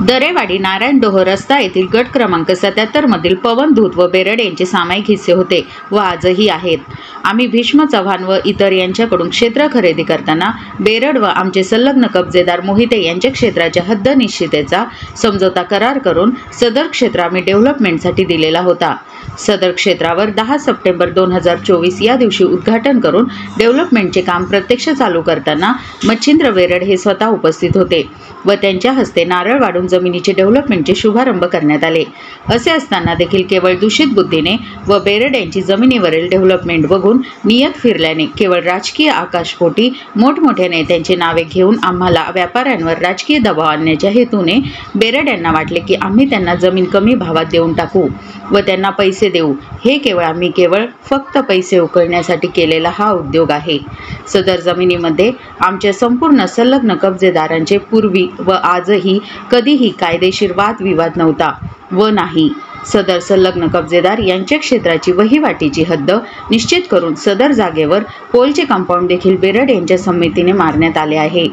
दरेवाडी नारायणडोह रस्ता येथील गट क्रमांक 77 मधील पवन धूत व बेरड यांचे सामायिक हिस्से होते व आजही आहेत। आम्ही भीष्म चव्हाण व इतर यांच्याकडून क्षेत्र खरेदी करताना बेरड व आमचे संलग्न कब्जेदार मोहिते यांच्या क्षेत्राच्या हद्द निश्चितेचा समझोता करार करून सदर क्षेत्र आम्ही डेव्हलपमेंटसाठी दिलेला होता। सदर क्षेत्रावर 10 सप्टेंबर 2024 या दिवशी उद्घाटन करून डेव्हलपमेंटचे काम प्रत्यक्ष चालू करताना मच्छिंद्र बेरड हे स्वतः उपस्थित होते व त्यांच्या हस्ते नारळ वाढून जमिनीचे डेव्हलपमेंटचे शुभारंभ करण्यात आले। असे असताना देखील केवळ दूषित बुद्धीने व बेरड यांची जमिनीवरील डेव्हलपमेंट बघून नियत फिरल्याने केवळ राजकीय आकाशपोटी मोठमोठ्या नेत्यांचे नावे घेऊन आम्हाला व्यापाऱ्यांवर राजकीय दबाव आणण्याच्या हेतूने बेरड यांना वाटले की आम्ही त्यांना जमीन कमी भावात देऊन टाकू व त्यांना पैसे देऊ। हे केवळ फक्त पैसे उकळण्यासाठी केलेला हा उद्योग आहे। सदर जमिनीमध्ये आमच्या संपूर्ण संलग्न कब्जेदारांचे पूर्वी व आजही कधीही कायदेशीर वादविवाद नव्हता व नाही। सदर संलग्न कब्जेदार यांच्या क्षेत्राची वहिवाटीची हद्द निश्चित करून सदर जागेवर पोलचे कंपाऊंड देखील बेरड यांच्या संमतीने मारण्यात आले आहे।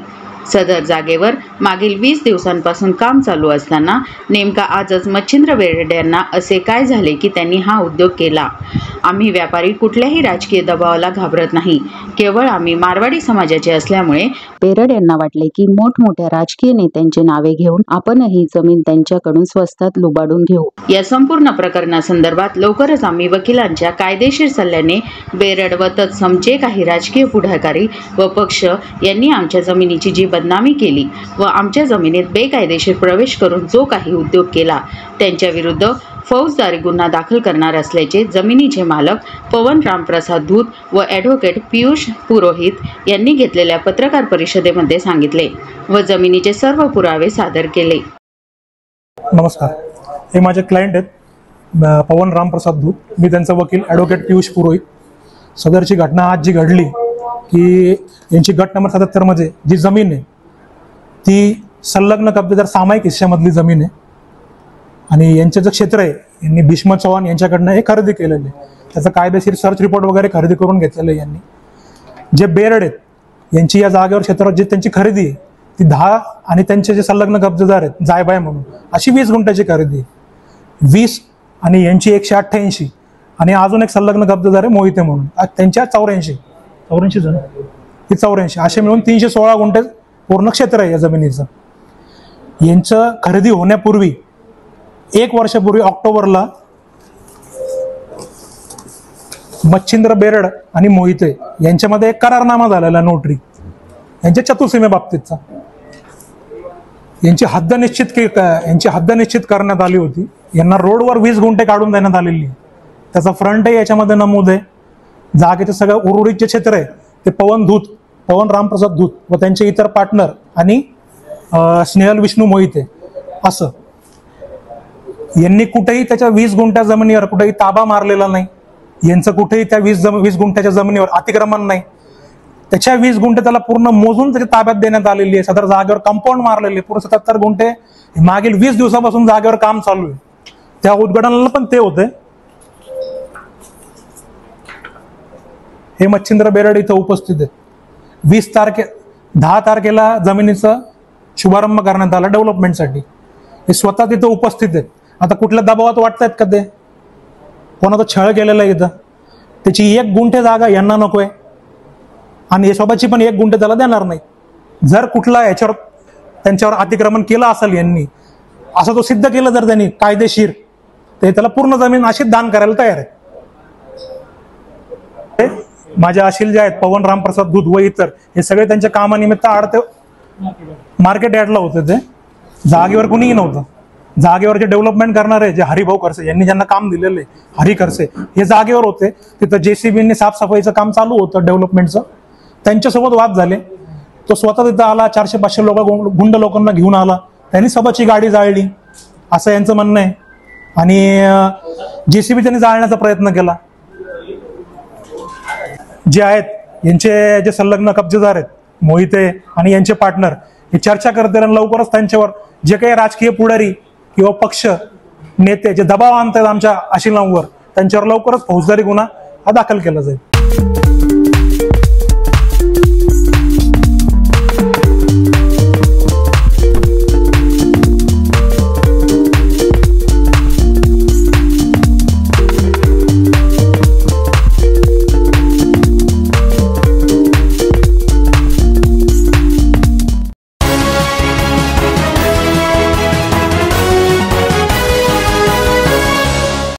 सदर जागेवर मागील 20 दिवसांपासून काम चालू असताना नेमका आजच मच्छिंद्र बेरड यांना असे काय झाले की त्यांनी हा उद्योग केला। आम्ही व्यापारी कुठल्याही राजकीय दबावाला घाबरत नाही। केवळ आम्ही मारवाडी समाजाचे असल्यामुळे बेरड यांना वाटले की मोठमोठ्या राजकीय नेत्यांचे नावे घेऊन आपणही जमीन त्यांच्याकडून स्वस्तात लुबाडून घेऊ। या संपूर्ण प्रकरणासंदर्भात लवकरच आम्ही वकिलांच्या कायदेशीर सल्ल्याने बेरड व तत्सम जे काही राजकीय पुढाकारी व पक्ष यांनी आमच्या जमिनीची जी बदनामी केली व आमच्या जमिनीत बेकायदेशीर प्रवेश करून जो काही उद्योग केला त्यांच्या विरुद्ध फौजदारी गुन्हा दाखल करणार असल्याचे जमिनीचे मालक पवन रामप्रसाद धूत व ॲडव्होकेट पियुष पुरोहित यांनी घेतलेल्या पत्रकार परिषदेमध्ये सांगितले व जमिनीचे सर्व पुरावे सादर केले। नमस्कार, हे माझे क्लायंट आहेत पवन रामप्रसाद धूत, मी त्यांचा वकील ॲडव्होकेट पियुष पुरोहित। सदरची घटना आज जी घडली की यांची गट नंबर 77 मध्ये जी जमीन आहे ती संलग्न कब्जेदार सामायिक हिस्स्यामधली जमीन आहे आणि यांचे जे क्षेत्र आहे यांनी भीष्म चव्हाण यांच्याकडनं हे खरेदी केलेले, त्याचा कायदेशीर सर्च रिपोर्ट वगैरे खरेदी करून घेतलेलं आहे यांनी। जे बेरड आहेत यांची या जागेवर क्षेत्रावर जी त्यांची खरेदी आहे ती 10 आणि त्यांचे जे संलग्न कब्जेदार आहेत जायबाय म्हणून अशी 20 गुंठ्याची खरेदी आहे। 20 आणि यांची 188 आणि अजून एक संलग्न कब्जेदार आहे मोहिते म्हणून, त्यांच्या 84 जण ही 84 असे मिळून 316 गुंठे पूर्ण क्षेत्र आहे या जमिनीचं। यांचं खरेदी होण्यापूर्वी 1 वर्षापूर्वी ऑक्टोबरला मच्छिंद्र बेरड आणि मोहिते यांच्यामध्ये एक करारनामा झालेला नोटरी यांच्या चतुर्सीमे बाबतीतचा। यांची हद्द निश्चित करण्यात आली होती। यांना रोडवर 20 गुंठे काढून देण्यात आलेली, त्याचा फ्रंटही याच्यामध्ये नमूद आहे। जागेचे सगळं उर्वरित जे क्षेत्र आहे ते पवन रामप्रसाद धूत व त्यांचे इतर पार्टनर आणि स्नेहल विष्णू मोहिते असं यांनी कुठेही त्याच्या 20 गुंठ्या जमिनीवर कुठेही ताबा मारलेला नाही। यांचं कुठेही त्या 20 गुंठ्याच्या जमिनीवर अतिक्रमण नाही। त्याच्या 20 गुंठे त्याला पूर्ण मोजून त्याच्या ताब्यात देण्यात आलेली आहे। सदर जागेवर कंपाऊंड मारलेले पूर्ण 77 गुंठे मागील 20 दिवसापासून जागेवर काम चालू आहे। त्या उद्घाटनाला पण ते होते। हे मच्छिंद्र बेरड इथं उपस्थित आहेत। 10 तारखेला जमिनीचा शुभारंभ करण्यात आला डेव्हलपमेंटसाठी। हे स्वतः तिथं उपस्थित आहेत। आता कुठल्या दबावात वाटतायत का ते कोणाचा छळ केलेला आहे इथं? त्याची 1 गुंठे जागा यांना नकोय आणि स्वतःची पण 1 गुंठे त्याला देणार नाही। जर कुठला याच्यावर त्यांच्यावर अतिक्रमण केलं असेल यांनी, असं तो सिद्ध केलं जर त्यांनी कायदेशीर, तर त्याला पूर्ण जमीन अशीच दान करायला तयार आहे। माझे अशील जे आहेत पवन रामप्रसाद धूत व इतर हे सगळे त्यांच्या कामानिमित्त आडते मार्केट यार्डला होते। ते जागेवर कुणीही नव्हतं। जागेवर जे डेव्हलपमेंट करणारे जे हरिभाऊ खरसे यांनी ज्यांना काम दिलेले हरी खरसे हे जागेवर होते। तिथं JCBने साफसफाईचं काम चालू होतं डेव्हलपमेंटचं, त्यांच्यासोबत वाद झाले। तो स्वतः तिथं आला, 400-500 गुंड लोकांना घेऊन आला, त्यांनी स्वतःची गाडी जाळली असं यांचं म्हणणं आहे आणि JCB त्यांनी जाळण्याचा प्रयत्न केला। जे आहेत यांचे जे संलग्न कब्जेदार आहेत मोहिते आणि यांचे पार्टनर हे चर्चा करतील आणि लवकरच त्यांच्यावर जे काही राजकीय पुढारी किंवा पक्ष नेते जे दबाव आणतात आमच्या आशिलांवर त्यांच्यावर लवकरच फौजदारी गुन्हा दाखल केला जाईल।